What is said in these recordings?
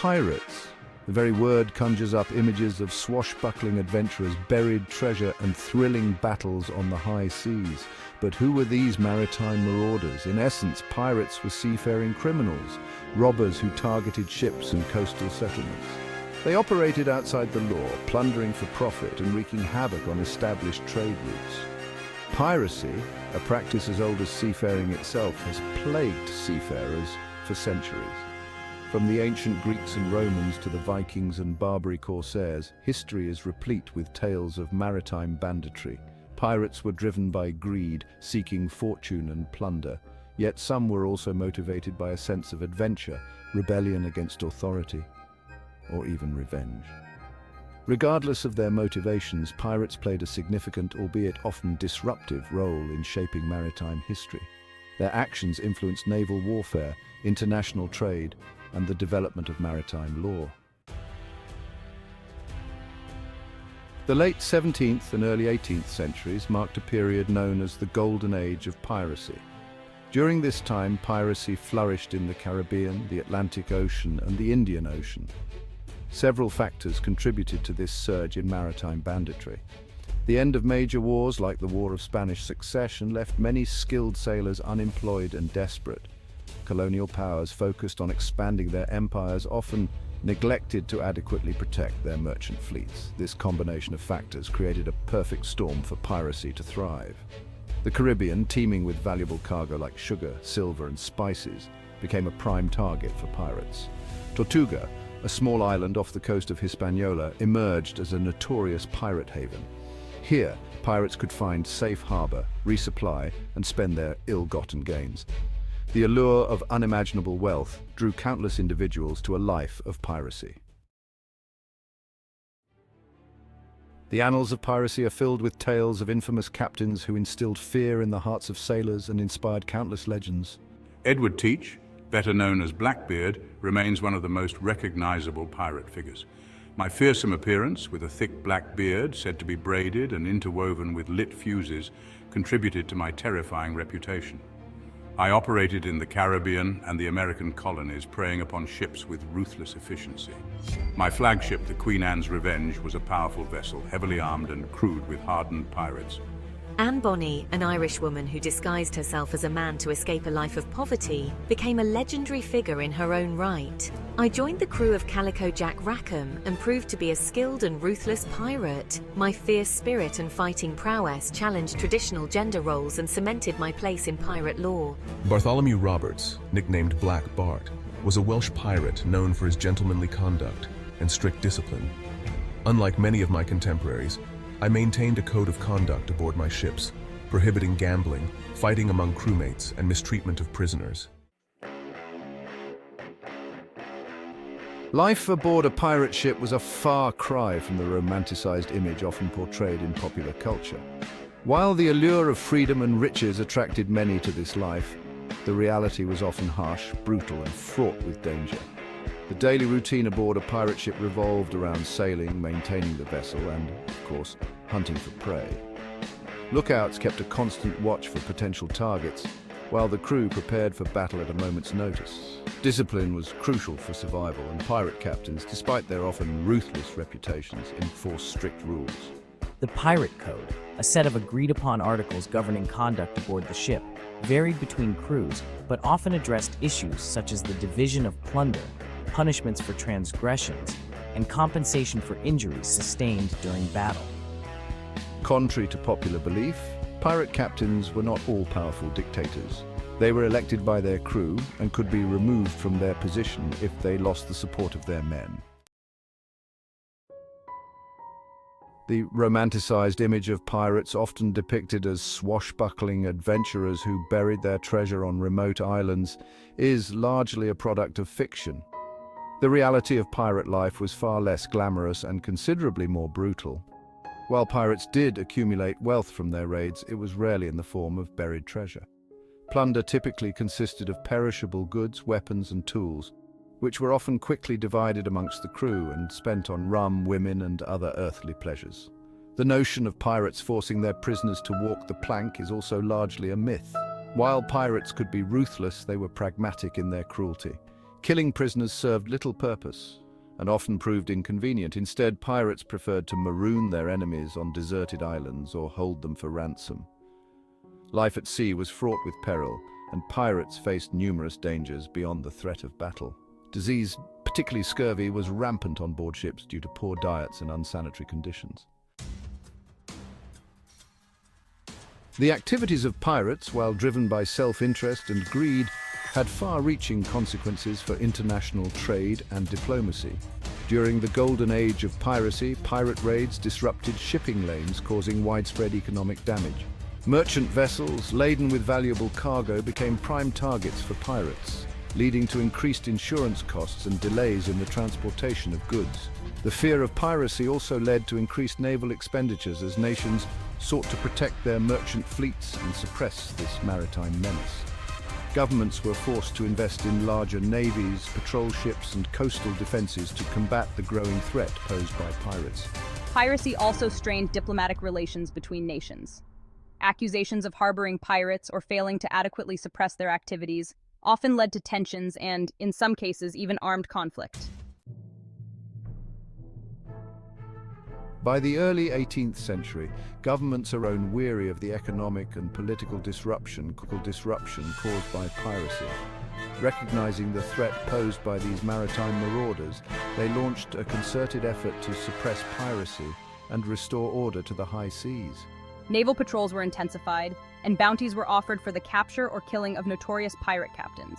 Pirates. The very word conjures up images of swashbuckling adventurers, buried treasure and thrilling battles on the high seas. But who were these maritime marauders? In essence, pirates were seafaring criminals, robbers who targeted ships and coastal settlements. They operated outside the law, plundering for profit and wreaking havoc on established trade routes. Piracy, a practice as old as seafaring itself, has plagued seafarers for centuries. From the ancient Greeks and Romans to the Vikings and Barbary corsairs, history is replete with tales of maritime banditry. Pirates were driven by greed, seeking fortune and plunder, yet some were also motivated by a sense of adventure, rebellion against authority, or even revenge. Regardless of their motivations, pirates played a significant, albeit often disruptive, role in shaping maritime history. Their actions influenced naval warfare, international trade, and the development of maritime law. The late 17th and early 18th centuries marked a period known as the Golden Age of piracy. During this time, piracy flourished in the Caribbean, the Atlantic Ocean, and the Indian Ocean. Several factors contributed to this surge in maritime banditry. The end of major wars like the War of Spanish Succession left many skilled sailors unemployed and desperate. Colonial powers focused on expanding their empires, often neglected to adequately protect their merchant fleets. This combination of factors created a perfect storm for piracy to thrive. The Caribbean, teeming with valuable cargo like sugar, silver, and spices, became a prime target for pirates. Tortuga, a small island off the coast of Hispaniola, emerged as a notorious pirate haven. Here, pirates could find safe harbor, resupply, and spend their ill-gotten gains. The allure of unimaginable wealth drew countless individuals to a life of piracy. The annals of piracy are filled with tales of infamous captains who instilled fear in the hearts of sailors and inspired countless legends. Edward Teach, better known as Blackbeard, remains one of the most recognizable pirate figures. My fearsome appearance, with a thick black beard said to be braided and interwoven with lit fuses, contributed to my terrifying reputation. I operated in the Caribbean and the American colonies, preying upon ships with ruthless efficiency. My flagship, the Queen Anne's Revenge, was a powerful vessel, heavily armed and crewed with hardened pirates. Bonny, an Irish woman who disguised herself as a man to escape a life of poverty, became a legendary figure in her own right. I joined the crew of Calico Jack Rackham and proved to be a skilled and ruthless pirate. My fierce spirit and fighting prowess challenged traditional gender roles and cemented my place in pirate lore. Bartholomew Roberts, nicknamed Black Bart, was a Welsh pirate known for his gentlemanly conduct and strict discipline. Unlike many of my contemporaries, I maintained a code of conduct aboard my ships, prohibiting gambling, fighting among crewmates, and mistreatment of prisoners. Life aboard a pirate ship was a far cry from the romanticized image often portrayed in popular culture. While the allure of freedom and riches attracted many to this life, the reality was often harsh, brutal, and fraught with danger. The daily routine aboard a pirate ship revolved around sailing, maintaining the vessel, and, of course, hunting for prey. Lookouts kept a constant watch for potential targets, while the crew prepared for battle at a moment's notice. Discipline was crucial for survival, and pirate captains, despite their often ruthless reputations, enforced strict rules. The Pirate Code, a set of agreed-upon articles governing conduct aboard the ship, varied between crews, but often addressed issues such as the division of plunder, punishments for transgressions, and compensation for injuries sustained during battle. Contrary to popular belief, pirate captains were not all-powerful dictators. They were elected by their crew and could be removed from their position if they lost the support of their men. The romanticized image of pirates, often depicted as swashbuckling adventurers who buried their treasure on remote islands, is largely a product of fiction. The reality of pirate life was far less glamorous and considerably more brutal. While pirates did accumulate wealth from their raids, it was rarely in the form of buried treasure. Plunder typically consisted of perishable goods, weapons, and tools, which were often quickly divided amongst the crew and spent on rum, women, and other earthly pleasures. The notion of pirates forcing their prisoners to walk the plank is also largely a myth. While pirates could be ruthless, they were pragmatic in their cruelty. Killing prisoners served little purpose and often proved inconvenient. Instead, pirates preferred to maroon their enemies on deserted islands or hold them for ransom. Life at sea was fraught with peril, and pirates faced numerous dangers beyond the threat of battle. Disease, particularly scurvy, was rampant on board ships due to poor diets and unsanitary conditions. The activities of pirates, while driven by self-interest and greed, had far-reaching consequences for international trade and diplomacy. During the golden age of piracy, pirate raids disrupted shipping lanes, causing widespread economic damage. Merchant vessels laden with valuable cargo became prime targets for pirates, leading to increased insurance costs and delays in the transportation of goods. The fear of piracy also led to increased naval expenditures as nations sought to protect their merchant fleets and suppress this maritime menace. Governments were forced to invest in larger navies, patrol ships, and coastal defenses to combat the growing threat posed by pirates. Piracy also strained diplomatic relations between nations. Accusations of harboring pirates or failing to adequately suppress their activities often led to tensions and, in some cases, even armed conflict. By the early 18th century, governments are grown weary of the economic and political disruption caused by piracy. Recognizing the threat posed by these maritime marauders, they launched a concerted effort to suppress piracy and restore order to the high seas. Naval patrols were intensified, and bounties were offered for the capture or killing of notorious pirate captains.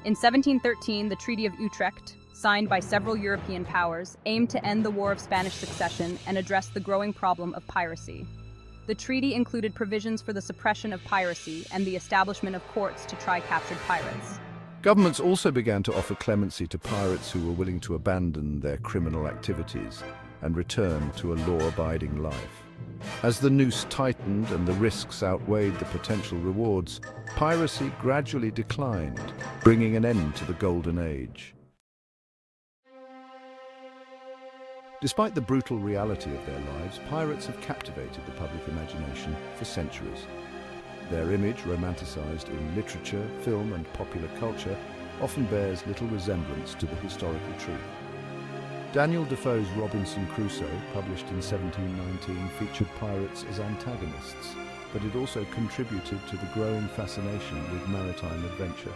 In 1713, the Treaty of Utrecht, signed by several European powers, aimed to end the War of Spanish Succession and address the growing problem of piracy. The treaty included provisions for the suppression of piracy and the establishment of courts to try captured pirates. Governments also began to offer clemency to pirates who were willing to abandon their criminal activities and return to a law-abiding life. As the noose tightened and the risks outweighed the potential rewards, piracy gradually declined, bringing an end to the Golden Age. Despite the brutal reality of their lives, pirates have captivated the public imagination for centuries. Their image, romanticized in literature, film, and popular culture, often bears little resemblance to the historical truth. Daniel Defoe's Robinson Crusoe, published in 1719, featured pirates as antagonists, but it also contributed to the growing fascination with maritime adventure.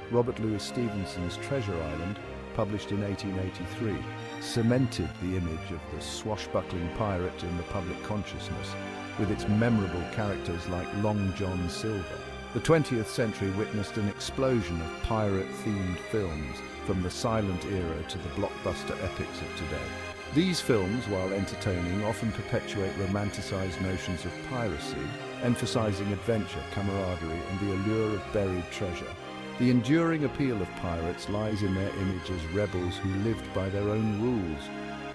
Robert Louis Stevenson's Treasure Island, published in 1883, cemented the image of the swashbuckling pirate in the public consciousness, with its memorable characters like Long John Silver. The 20th century witnessed an explosion of pirate-themed films, from the silent era to the blockbuster epics of today. These films, while entertaining, often perpetuate romanticized notions of piracy, emphasizing adventure, camaraderie, and the allure of buried treasure. The enduring appeal of pirates lies in their image as rebels who lived by their own rules,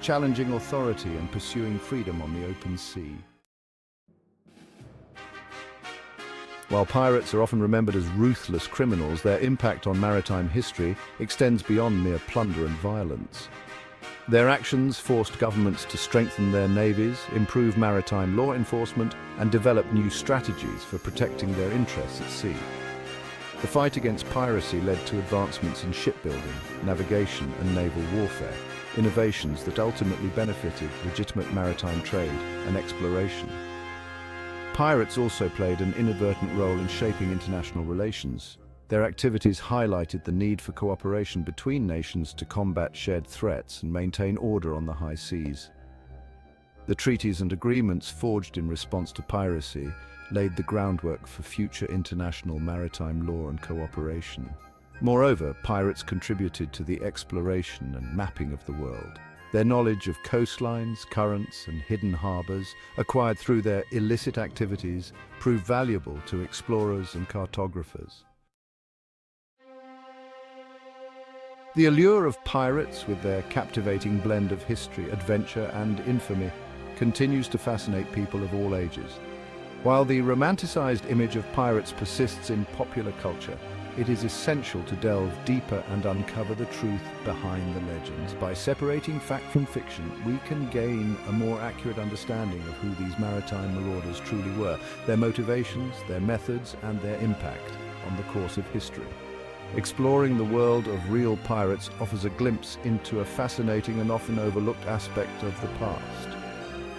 challenging authority and pursuing freedom on the open sea. While pirates are often remembered as ruthless criminals, their impact on maritime history extends beyond mere plunder and violence. Their actions forced governments to strengthen their navies, improve maritime law enforcement, and develop new strategies for protecting their interests at sea. The fight against piracy led to advancements in shipbuilding, navigation, and naval warfare, innovations that ultimately benefited legitimate maritime trade and exploration. Pirates also played an inadvertent role in shaping international relations. Their activities highlighted the need for cooperation between nations to combat shared threats and maintain order on the high seas. The treaties and agreements forged in response to piracy laid the groundwork for future international maritime law and cooperation. Moreover, pirates contributed to the exploration and mapping of the world. Their knowledge of coastlines, currents, and hidden harbors, acquired through their illicit activities, proved valuable to explorers and cartographers. The allure of pirates, with their captivating blend of history, adventure, and infamy, continues to fascinate people of all ages. While the romanticized image of pirates persists in popular culture, it is essential to delve deeper and uncover the truth behind the legends. By separating fact from fiction, we can gain a more accurate understanding of who these maritime marauders truly were, their motivations, their methods, and their impact on the course of history. Exploring the world of real pirates offers a glimpse into a fascinating and often overlooked aspect of the past.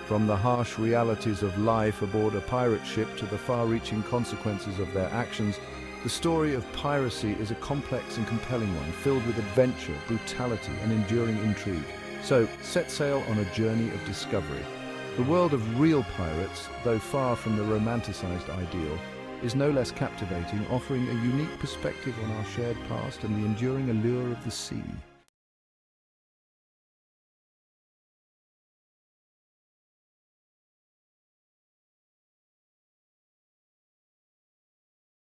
From the harsh realities of life aboard a pirate ship to the far-reaching consequences of their actions, the story of piracy is a complex and compelling one, filled with adventure, brutality, and enduring intrigue. So, set sail on a journey of discovery. The world of real pirates, though far from the romanticized ideal, is no less captivating, offering a unique perspective on our shared past and the enduring allure of the sea.